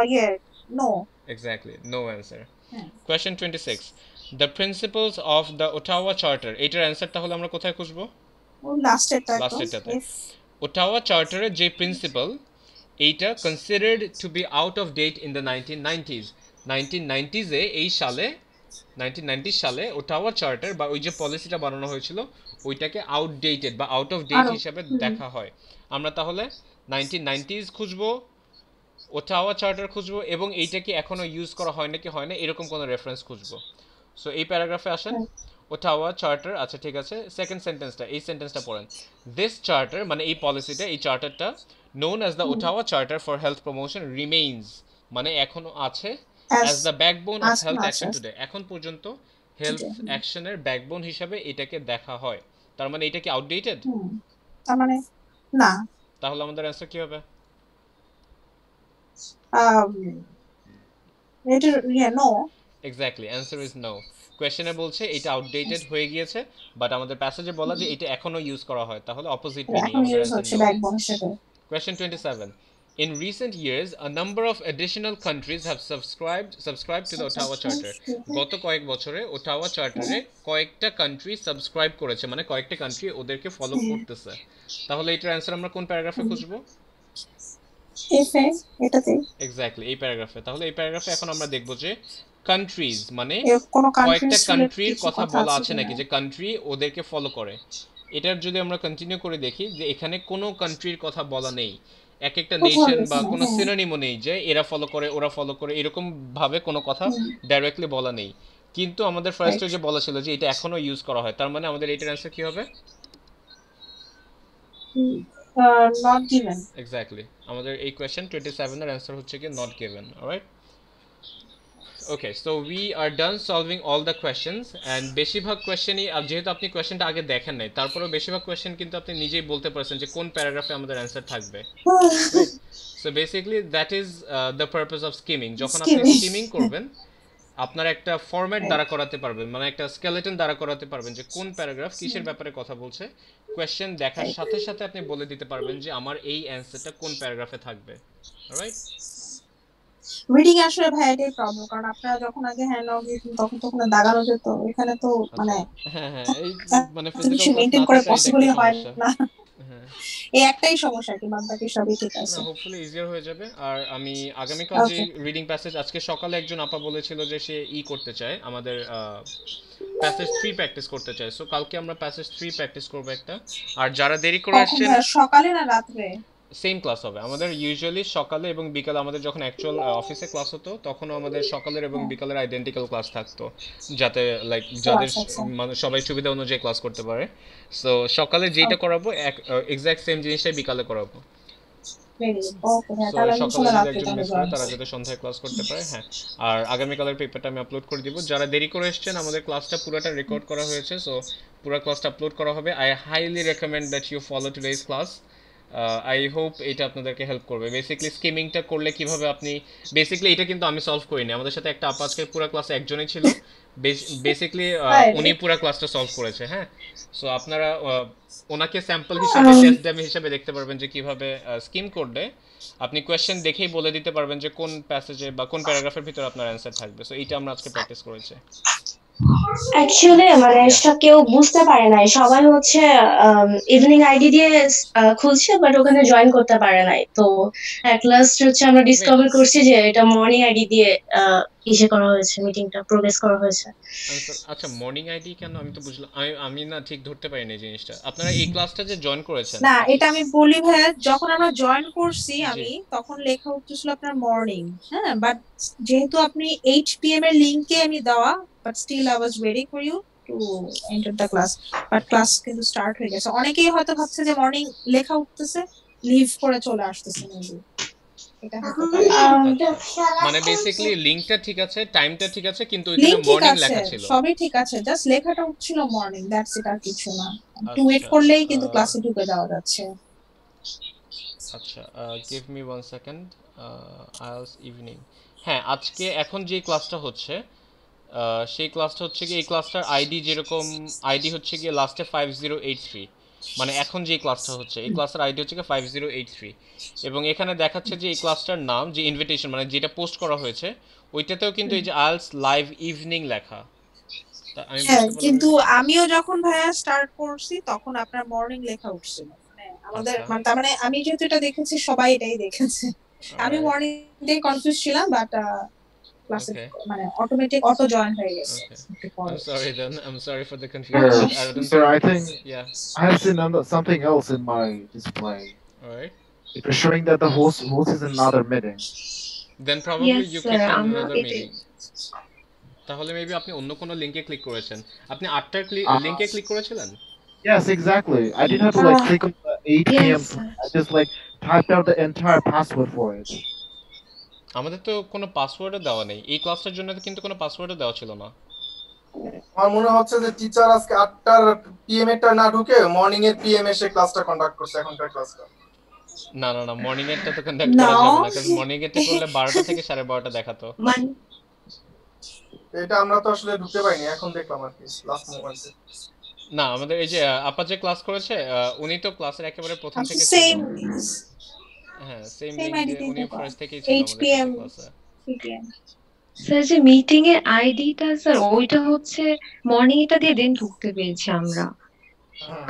[SPEAKER 2] নো।
[SPEAKER 1] Exactly, no answer.
[SPEAKER 2] হ্যাঁ,
[SPEAKER 1] question 26, the principles of the Ottawa charter, এটার অ্যান্সার তাহলে আমরা কোথায় খুঁজবো?
[SPEAKER 2] ও লাস্টেরটা একদম
[SPEAKER 1] লাস্টেরটাতে।
[SPEAKER 2] ইফ।
[SPEAKER 1] ওটাওয়া চার্টারের যে প্রিন্সিপাল, এইটা considered to be out of date in the 1990s। 1990s-এ এই সালে, 1990 সালে ওটাওয়া চার্টার বা ওই যে পলিসিটা বানানো হয়েছিল, ওইটাকে আউটডেটেড বা আউট অফ ডেট
[SPEAKER 2] আরো
[SPEAKER 1] হিসাবে
[SPEAKER 2] হুম,
[SPEAKER 1] দেখা হয়। আমরা তাহলে 1990s খুঁজবো, ওটাওয়া চার্টার খুঁজবো, এবং এইটা কি এখনো ইউজ করা হয় নাকি হয় না এরকম কোনো রেফারেন্স খুঁজবো। সো এই প্যারাগ্রাফে আসেন।
[SPEAKER 2] হ্যাঁ,
[SPEAKER 1] ওটাওয়া চার্টার, আচ্ছা ঠিক আছে, সেকেন্ড সেন্টেন্সটা, এই সেন্টেন্সটা পড়েন। দিস চার্টার মানে এই পলিসিটা, এই চার্টারটা, known as the
[SPEAKER 2] hmm,
[SPEAKER 1] Ottawa charter for health promotion remains, মানে এখনো আছে,
[SPEAKER 2] as
[SPEAKER 1] as the backbone of
[SPEAKER 2] আজ কোন
[SPEAKER 1] হেলথ
[SPEAKER 2] আছে
[SPEAKER 1] অ্যাকশন টুডে, এখন পর্যন্ত হেলথ
[SPEAKER 2] টুডে।
[SPEAKER 1] অ্যাকশনের ব্যাকবোন হিসাবে এটাকে দেখা হয়। তার মানে এটা কি আউটডেটেড?
[SPEAKER 2] হুম, তার মানে না।
[SPEAKER 1] তাহলে আমাদের অ্যান্সার কি হবে?
[SPEAKER 2] আম, এটা no.
[SPEAKER 1] Exactly, answer is no. কোয়েশ্চেনে বলছে এটা আউটডেটেড হয়ে গিয়েছে, বাট আমাদের প্যাসেজে বলা যে এটা এখনো ইউজ করা হয়, তাহলে অপোজিট মিনিং,
[SPEAKER 2] এখন
[SPEAKER 1] আমাদের
[SPEAKER 2] ইউজ
[SPEAKER 1] অ্যান্সার
[SPEAKER 2] হচ্ছে
[SPEAKER 1] নো।
[SPEAKER 2] ব্যাকবোন হিসেবে।
[SPEAKER 1] Question 27. In recent years, a number of additional countries have subscribed to the Ottawa Charter. গত কয়েক বছরে ওটাওয়া চার্টারে কয়েকটা কান্ট্রি সাবস্ক্রাইব করেছে, মানে কয়েকটা কান্ট্রি ওদেরকে ফলো
[SPEAKER 2] হ্যাঁ,
[SPEAKER 1] করতেছে। তাহলে এটার অ্যান্সার আমরা কোন প্যারাগ্রাফে খুঁজবো?
[SPEAKER 2] এফে এটাতে
[SPEAKER 1] এক্স্যাক্টলি, এই প্যারাগ্রাফে। তাহলে এই প্যারাগ্রাফে এখন আমরা দেখব যে কান্ট্রিজ মানে
[SPEAKER 2] কোনো
[SPEAKER 1] কয়েকটা
[SPEAKER 2] কান্ট্রিজ রিলেটেড
[SPEAKER 1] কান্ট্রির
[SPEAKER 2] কিছু
[SPEAKER 1] কথা
[SPEAKER 2] কথা
[SPEAKER 1] বলা
[SPEAKER 2] আছে
[SPEAKER 1] আছে
[SPEAKER 2] কিনা।
[SPEAKER 1] নাকি যে কান্ট্রি ওদেরকে ফলো করে। এটার যদি আমরা কন্টিনিউ করে দেখি যে এখানে কোনো কান্ট্রির কথা বলা নেই, এক একটা
[SPEAKER 2] কোথাও
[SPEAKER 1] নেশন
[SPEAKER 2] লেখা
[SPEAKER 1] বা
[SPEAKER 2] নাই,
[SPEAKER 1] কোনো
[SPEAKER 2] হ্যাঁ।
[SPEAKER 1] সিনোনিমও নেই যে এরা ফলো করে ওরা ফলো করে, এরকম ভাবে কোনো কথা
[SPEAKER 2] হুম,
[SPEAKER 1] ডাইরেক্টলি বলা নেই। কিন্তু আমাদের
[SPEAKER 2] রাইট।
[SPEAKER 1] ফার্স্টে যে বলা ছিল যে এটা এখনো ইউজ করা হয়, তার মানে আমাদের এটার অ্যান্সার কি হবে?
[SPEAKER 2] Not given.
[SPEAKER 1] এক্স্যাক্টলি, আমাদের এই কোয়েশ্চেন 27 এর অ্যান্সার হচ্ছে কি not given. Alright, okay, so we are done solving all the questions and বেশিরভাগ কোয়েশ্চেনই, যেহেতু আপনি কোয়েশ্চেনটা আগে দেখেন নাই, তারপরেও বেশিরভাগ কোয়েশ্চেন কিন্তু আপনি নিজেই বলতে পারছেন যে কোন প্যারাগ্রাফে আমাদের অ্যান্সার থাকবে। Right, so basically that is the purpose of skimming. যখন আপনি
[SPEAKER 2] স্কিমিং।
[SPEAKER 1] স্কিমিং করবেন, আপনার একটা ফরম্যাট দাঁড়া করাতে পারবেন, মানে একটা স্কেলেটন দাঁড়া করাতে পারবেন যে কোন প্যারাগ্রাফ কিসের ব্যাপারে কথা বলছে। কোয়েশ্চেন দেখার সাথে সাথে আপনি বলে দিতে পারবেন যে আমার এই অ্যান্সারটা কোন প্যারাগ্রাফে থাকবে। অলরাইট,
[SPEAKER 2] রিডিং আসলে ভাই এটাই প্রবলেম, কারণ আপনারা যখন আগে হ্যান্ড আউট দিতেন তখন তো ওখানে দাগানো যেত, এখানে তো
[SPEAKER 1] আচ্ছা,
[SPEAKER 2] মানে
[SPEAKER 1] হ্যাঁ হ্যাঁ, এই মানে
[SPEAKER 2] এত
[SPEAKER 1] ফিজিক্যাল
[SPEAKER 2] কিছু
[SPEAKER 1] ক্লাস
[SPEAKER 2] মেনটেন
[SPEAKER 1] না
[SPEAKER 2] করে
[SPEAKER 1] থাকায় এটা একটা
[SPEAKER 2] পসিবলই হয়
[SPEAKER 1] সমস্যা।
[SPEAKER 2] না।
[SPEAKER 1] হ্যাঁ,
[SPEAKER 2] এই একটাই সমস্যা আর কি, বাদ বাকি সবই ঠিক
[SPEAKER 1] না
[SPEAKER 2] আছে।
[SPEAKER 1] হোপফুলি ইজিয়ার হয়ে যাবে। আর আমি আগামীকাল যে
[SPEAKER 2] ওকে,
[SPEAKER 1] রিডিং প্যাসেজ, আজকে সকালে একজন আপা বলেছিল যে সে করতে চায়, আমাদের প্যাসেজ 3 প্র্যাকটিস করতে চায়। সো কালকে আমরা প্যাসেজ 3 প্র্যাকটিস করবো একটা। আর যারা দেরি করে
[SPEAKER 2] কখন
[SPEAKER 1] আসছেন,
[SPEAKER 2] ভাইয়া, সকালে না রাত্রে?
[SPEAKER 1] সেম ক্লাস হবে আমাদের ইউজুয়ালি সকালে এবং বিকালে। আমাদের যখন অ্যাকচুয়াল অফিসে ক্লাস হতো তখনও আমাদের সকালের এবং
[SPEAKER 2] হ্যাঁ।
[SPEAKER 1] বিকালের আইডেন্টিক্যাল ক্লাস থাকতো, যাতে লাইক
[SPEAKER 2] ও
[SPEAKER 1] যাদের
[SPEAKER 2] আচ্ছা আচ্ছা।
[SPEAKER 1] মানে সবাই সুবিধা অনুযায়ী ক্লাস করতে পারে। সো সকালে যেটা
[SPEAKER 2] ওকে,
[SPEAKER 1] করাবো এক্স্যাক্ট সেম জিনিসটাই বিকালে করাবো।
[SPEAKER 2] Very good. ওকে হ্যাঁ,
[SPEAKER 1] সো
[SPEAKER 2] তাহলে আমি
[SPEAKER 1] সকালে
[SPEAKER 2] ইনশাল্লাহ
[SPEAKER 1] যদি
[SPEAKER 2] রাত্রে
[SPEAKER 1] একজন
[SPEAKER 2] তাহলে
[SPEAKER 1] মিস করে
[SPEAKER 2] জয়েন
[SPEAKER 1] তারা
[SPEAKER 2] করবো।
[SPEAKER 1] যাতে সন্ধ্যায় ক্লাস করতে পারে, হ্যাঁ। আর আগামীকালের পেপারটা আমি আপলোড করে দিব। যারা দেরি করে এসেছেন, আমাদের ক্লাসটা পুরোটা রেকর্ড করা হয়েছে, সো পুরো ক্লাসটা আপলোড করা হবে। I highly recommend that you follow today's class. I hope এটা আপনাদেরকে হেল্প করবে। বেসিক্যালি স্কিমিংটা করলে কিভাবে আপনি, বেসিক্যালি এটা কিন্তু আমি সলভ করিনি, আমাদের সাথে একটা আপা আজকে পুরো ক্লাসে একজনই ছিল, বেসিক্যালি
[SPEAKER 2] তাই রে?
[SPEAKER 1] উনি পুরো ক্লাসটা সলভ করেছে, হ্যাঁ। সো আপনারা ওনাকে স্যাম্পল হিসাবে, টেস্ট ড্যাম হিসাবে দেখতে পারবেন যে কিভাবে স্কিম করলে আপনি কোয়েশ্চেন দেখেই বলে দিতে পারবেন যে কোন প্যাসেজে বা কোন প্যারাগ্রাফের ভিতরে আপনার অ্যান্সার থাকবে। সো এইটা আমরা আজকে প্র্যাকটিস করেছি।
[SPEAKER 3] অ্যাকচুয়ালি মানে
[SPEAKER 1] ইয়া
[SPEAKER 3] কেউ বুঝতে পারে নাই, সবাই হচ্ছে ইভিনিং আইডি দিয়ে খুলছে, বাট ওখানে জয়েন করতে পারে নাই। তো এট লাস্ট হচ্ছে আমরা
[SPEAKER 1] ওয়েট,
[SPEAKER 3] ডিসকভার করছি যে এটা মর্নিং আইডি দিয়ে ইসে করা হয়েছে, মিটিংটা প্রোগ্রেস করা হয়েছে।
[SPEAKER 1] আচ্ছা মর্নিং আইডি কেন, আমি তো বুঝলাম, আমি না ঠিক ধরতে পারিনি এই জিনিসটা। আপনারা এই ক্লাসটা যে জয়েন করেছেন
[SPEAKER 2] না, এটা আমি বলি ভাইয়া, যখন আমরা জয়েন করছি
[SPEAKER 1] জি,
[SPEAKER 2] আমি তখন লেখা উঠতেছিল আপনার মর্নিং। হ্যাঁ, বাট যেহেতু আপনি 8 p.m. এর লিংকে আমি দেওয়া, but still I was waiting for you to enter the class, but class কিন্তু স্টার্ট হয়ে গেছে। অনেকেই হয়তো ভাবছে যে মর্নিং লেখা উঠতেছে, লিভ করে চলে আসতেছে মেবি, এটা হতে পারে।
[SPEAKER 1] আচ্ছা, মানে বেসিক্যালি লিঙ্কটা ঠিক আছে, টাইমটা ঠিক আছে, কিন্তু ওইখানে
[SPEAKER 2] লিংক ঠিক
[SPEAKER 1] মর্নিং
[SPEAKER 2] আছে,
[SPEAKER 1] লেখা ছিল।
[SPEAKER 2] সবই ঠিক আছে, জাস্ট লেখাটা উঠছিল মর্নিং, দ্যাটস ইট, আর কিছু না। একটু ওয়েট
[SPEAKER 1] আচ্ছা,
[SPEAKER 2] করলেই কিন্তু ক্লাসে ঢুকে যাওয়া যাচ্ছে।
[SPEAKER 1] আচ্ছা, give me one second. IELTS evening, হ্যাঁ আজকে এখন যে ক্লাসটা হচ্ছে, সেই ক্লাসটা হচ্ছে কি, এই ক্লাসটার আইডি যেরকম, আইডি হচ্ছে গিয়ে লাস্টে 5083, মানে এখন যে ক্লাসটা হচ্ছে এই ক্লাসের আইডি হচ্ছে গিয়ে 5083। এবং এখানে দেখাচ্ছে যে এই ক্লাসটার নাম, যে ইনভিটেশন মানে যেটা পোস্ট করা হয়েছে, ওইটাতেও কিন্তু এই যে আইএলস লাইভ ইভিনিং লেখা। তা আমি
[SPEAKER 2] হ্যাঁ,
[SPEAKER 1] বুঝতে পারলাম
[SPEAKER 2] কিন্তু আমিও যখন ভাইয়া স্টার্ট করছি তখন আপনার মর্নিং লেখা উঠছিল, মানে আমাদের
[SPEAKER 1] আচ্ছা,
[SPEAKER 2] মানে তার মানে আমি যেহেতু এটা দেখেছি, সবাই এটাই দেখেছে। আমি
[SPEAKER 1] অলরাইট,
[SPEAKER 2] মর্নিং দিয়ে কনফিউজ ছিলাম, বাট ক্লাসে
[SPEAKER 1] ওকে,
[SPEAKER 2] মানে অটোমেটিক অটো জয়েন হয়ে গেছে
[SPEAKER 1] ওকে।
[SPEAKER 2] একটু পরে।
[SPEAKER 1] I'm sorry then. I'm sorry for the confusion, but I don't
[SPEAKER 4] Sir,
[SPEAKER 1] think.
[SPEAKER 4] I think
[SPEAKER 1] Yeah.
[SPEAKER 4] I have seen something else in my display.
[SPEAKER 1] All right.
[SPEAKER 4] It was showing that the host is in another meeting.
[SPEAKER 1] Then probably
[SPEAKER 3] yes
[SPEAKER 1] you
[SPEAKER 3] sir,
[SPEAKER 1] clicked on
[SPEAKER 3] আমরা
[SPEAKER 1] another
[SPEAKER 3] এটাই।
[SPEAKER 1] meeting. তাহলে maybe আপনি অন্য কোনো লিংকে click করেছেন। আপনি 8টার
[SPEAKER 4] Uh,
[SPEAKER 1] লিংকে ক্লিক করেছিলেন?
[SPEAKER 4] yes, exactly. I didn't have to like click on the 8
[SPEAKER 3] yes
[SPEAKER 4] p.m.
[SPEAKER 3] Sir.
[SPEAKER 4] I just like typed out the entire password for it.
[SPEAKER 1] আমাদের তো কোনো পাসওয়ার্ডও দেওয়া নেই এই ক্লাসটার জন্য, কিন্তু কোনো পাসওয়ার্ডও দেওয়া ছিল না।
[SPEAKER 5] আমার মনে হচ্ছে যে টিচার আজকে 8টার পিএম এরটা না ঢুকে মর্নিং এর পিএম এসে ক্লাসটা কন্ডাক্ট করছে, এখনকার ক্লাসটা।
[SPEAKER 1] না না না, মর্নিং এরটা তো কন্ডাক্ট করা
[SPEAKER 2] নাও
[SPEAKER 1] যাবে না, কারণ মর্নিং এরটা করলে 12টা থেকে 12:30 দেখাতো।
[SPEAKER 3] মানে
[SPEAKER 5] এটা আমরা তো আসলে ঢুকতে পাইনি, এখন দেখলাম আর কি লাস্ট মোমেন্টে।
[SPEAKER 1] না, আমাদের এই যে আপা যে ক্লাস করেছে, উনি তো ক্লাসের একেবারে প্রথম থেকে ছিল।
[SPEAKER 2] সেম
[SPEAKER 1] হ্যাঁ, সেম
[SPEAKER 2] সেম
[SPEAKER 1] লিংক
[SPEAKER 2] আইডি
[SPEAKER 1] দিয়ে
[SPEAKER 2] দিয়ে
[SPEAKER 1] উনি
[SPEAKER 2] দেবো,
[SPEAKER 1] ফার্স্ট থেকেই ছিল
[SPEAKER 2] 8
[SPEAKER 1] আমাদের
[SPEAKER 2] p.m.
[SPEAKER 1] সাথে ক্লাসে।
[SPEAKER 2] 3 p.m.
[SPEAKER 6] স্যার যে মিটিং এর আইডিটা স্যার ওইটা হচ্ছে মর্নিং এটা দিয়ে দেন ঢুকতে পেরেছি আমরা,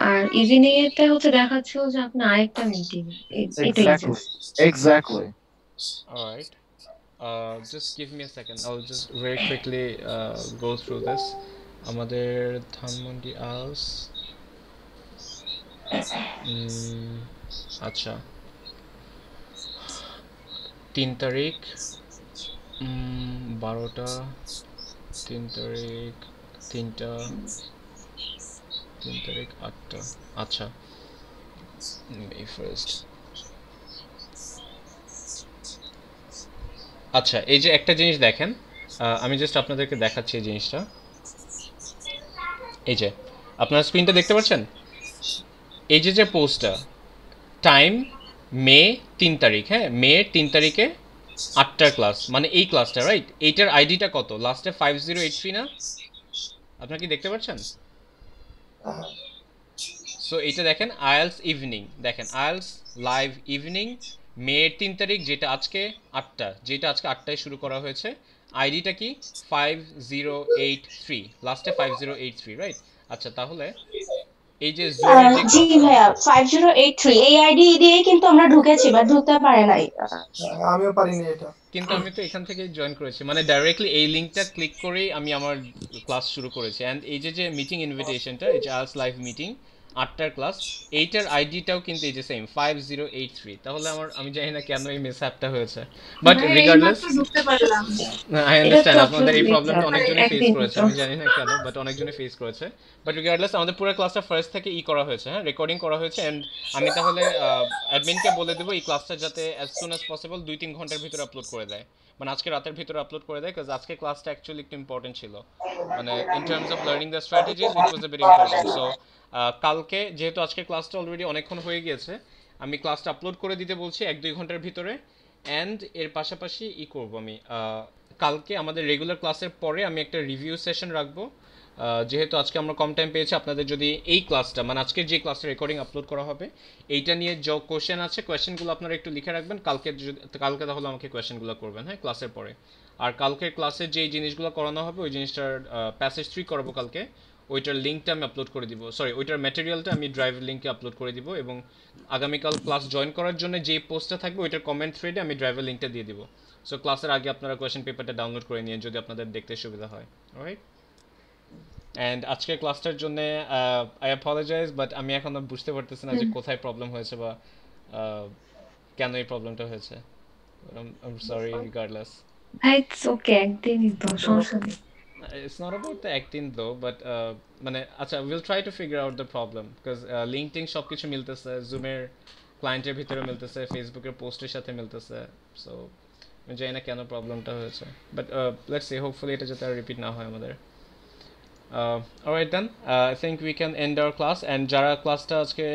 [SPEAKER 6] আর ইভিনিং এরটা হচ্ছে দেখাচ্ছিল যে আপনার আরেকটা মিটিং, এটাই
[SPEAKER 4] Exactly. Exactly.
[SPEAKER 1] All right. Just give me a second. I'll just very quickly go through this. আমাদের ধানমন্ডি আলস, আচ্ছা 3 তারিখ, 12টা, 3 তারিখ 3টা, 3 তারিখ 8টা। আচ্ছা, May 1st। আচ্ছা, এই যে একটা জিনিস দেখেন, আমি জাস্ট আপনাদেরকে দেখাচ্ছি এই জিনিসটা। এই যে আপনারা স্ক্রিনটা দেখতে পাচ্ছেন, এই যে যে পোস্টটা, টাইম মে 3 তারিখ, হ্যাঁ মে 3 তারিখে 8টার ক্লাস, মানে এই ক্লাসটা, রাইট? এইটার আইডিটা কত, লাস্টে 5083 না? আপনারা কি দেখতে পাচ্ছেন? সো এইটা দেখেন, আইএলস ইভিনিং, দেখেন আইএলস লাইভ ইভিনিং মে 3 তারিখ, যেটা আজকে 8টা, যেটা আজকে 8টায় শুরু করা হয়েছে। আইডিটা কি 5083, লাস্টে 5083, রাইট? আচ্ছা, তাহলে এই যে জুমের যে
[SPEAKER 3] জি
[SPEAKER 1] ক্লাসটা,
[SPEAKER 3] ভাইয়া, 5083 এই আইডি দিয়ে কিন্তু আমরা ঢুকেছি, বা ঢুকতে পারে নাই।
[SPEAKER 5] আমিও পারিনি এটা।
[SPEAKER 1] কিন্তু আমি তো এখান থেকেই জয়েন করেছি, মানে ডাইরেক্টলি এই লিঙ্কটা ক্লিক করেই আমি আমার ক্লাস শুরু করেছি। অ্যান্ড এই যে যে মিটিং ইনভিটেশনটা, এই যে আইএলস লাইভ মিটিং 8টার ক্লাস, এইটার আইডিটাও কিন্তু এই যে সেম 5083। তাহলে আমি জানি না কেন এই মিসহ্যাপটা হয়েছে, বাট রিগার্ডলেস
[SPEAKER 2] ঢুকতে পারলাম।
[SPEAKER 1] আই
[SPEAKER 6] এটা
[SPEAKER 1] আন্ডারস্ট্যান্ড
[SPEAKER 6] তো
[SPEAKER 1] আপনাদের এই
[SPEAKER 6] আসলে
[SPEAKER 1] প্রবলেমটা অনেকজনই ফেস
[SPEAKER 6] একদিন
[SPEAKER 1] করেছে,
[SPEAKER 6] তো।
[SPEAKER 1] আমি জানি না কেন, বাট অনেকজনই ফেস করেছে। বাট রিগার্ডলেস আমাদের পুরো ক্লাসটা ফার্স্ট থেকে করা হয়েছে, হ্যাঁ রেকর্ডিং করা হয়েছে। অ্যান্ড আমি তাহলে অ্যাডমিনকে বলে দেবো এই ক্লাসটা যাতে অ্যাজ সুন অ্যাজ পসিবল 2-3 ঘন্টার ভিতরে আপলোড করে দেয়, মানে আজকে রাতের ভিতরে আপলোড করে দেয়, বিকজ আজকে ক্লাসটা অ্যাকচুয়ালি একটু ইম্পর্টেন্ট ছিল, মানে in terms of learning the strategies it was a very important. So কালকে যেহেতু আজকে ক্লাসটা অলরেডি অনেকক্ষণ হয়ে গিয়েছে, আমি ক্লাসটা আপলোড করে দিতে বলছি 1-2 ঘন্টার ভিতরে। অ্যান্ড এর পাশাপাশি করবো আমি কালকে আমাদের রেগুলার ক্লাসের পরে আমি একটা রিভিউ সেশন রাখবো, যেহেতু আজকে আমরা কম টাইম পেয়েছি। আপনাদের যদি এই ক্লাসটা, মানে আজকের যে ক্লাসটা রেকর্ডিং আপলোড করা হবে, এইটা নিয়ে যে কোশ্চেন আছে, কোশ্চেনগুলো আপনারা একটু লিখে রাখবেন, কালকে তাহলে আমাকে কোশ্চেনগুলো করবেন, হ্যাঁ ক্লাসের পরে। আর কালকের ক্লাসে যেই জিনিসগুলো করানো হবে ওই জিনিসটার প্যাসেজ 3 করাবো কালকে, ওইটার লিঙ্কটা আমি আপলোড করে দিব, সরি ওইটার ম্যাটেরিয়ালটা আমি ড্রাইভের লিঙ্কে আপলোড করে দিব, এবং আগামীকাল ক্লাস জয়েন করার জন্য যেই পোস্টটা থাকবে ওইটার কমেন্ট থ্রেডে আমি ড্রাইভের লিঙ্কটা দিয়ে দিব। সো ক্লাসের আগে আপনারা কোয়েশ্চেন পেপারটা ডাউনলোড করে নিন যদি আপনাদের দেখতে সুবিধা হয়। অলরাইট, অ্যান্ড আজকের ক্লাসটার জন্য আই অ্যাপোলোজাইজ, বাট আমি এখনো বুঝতে পারতেছি না যে কোথায় প্রবলেম হয়েছে বা কেন এই প্রবলেমটা হয়েছে। I'm sorry regardless.
[SPEAKER 6] ভাই ইটস ওকে, একদিনই তো, সমস্যা নেই।
[SPEAKER 1] It's not about the acting though, but মানে আচ্ছা we'll try to figure out the problem because LinkedIn সবকিছু মিলতেছে, জুমের ক্লায়েন্টের ভিতরে মিলতেছে, ফেসবুকের পোস্টের সাথে মিলতেছে, সো আমি জানি না কেন প্রবলেমটা হয়েছে, বাট লেটস সি, হোপফুলি এটা যাতে আর রিপিট না হয় আমাদের। Alright then, I think we can end our class, and যারা ক্লাসটা আজকে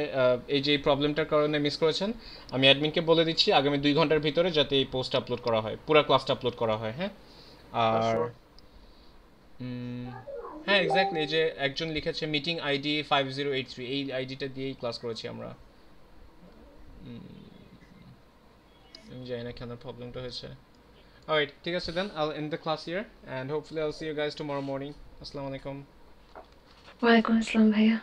[SPEAKER 1] এই যে প্রবলেমটার কারণে মিস করেছেন, আমি অ্যাডমিনকে বলে দিচ্ছি আগামী 2 ঘন্টার ভিতরে যাতে এই পোস্ট আপলোড করা হয়, পুরো ক্লাসটা আপলোড করা হয়। হ্যাঁ, আর হ্যাঁ এক্স্যাক্টলি, যে একজন লিখেছে মিটিং আইডি 5083, এই আইডিটা দিয়েই ক্লাস করেছি আমরা। আমি জানি না কেন প্রবলেমটা হয়েছে। অলরাইট, ঠিক আছে দেন, I'll end the class here and hopefully I'll see you guys tomorrow morning. আসসালামু আলাইকুম।
[SPEAKER 6] ওয়ালাইকুম আসসালাম ভাইয়া।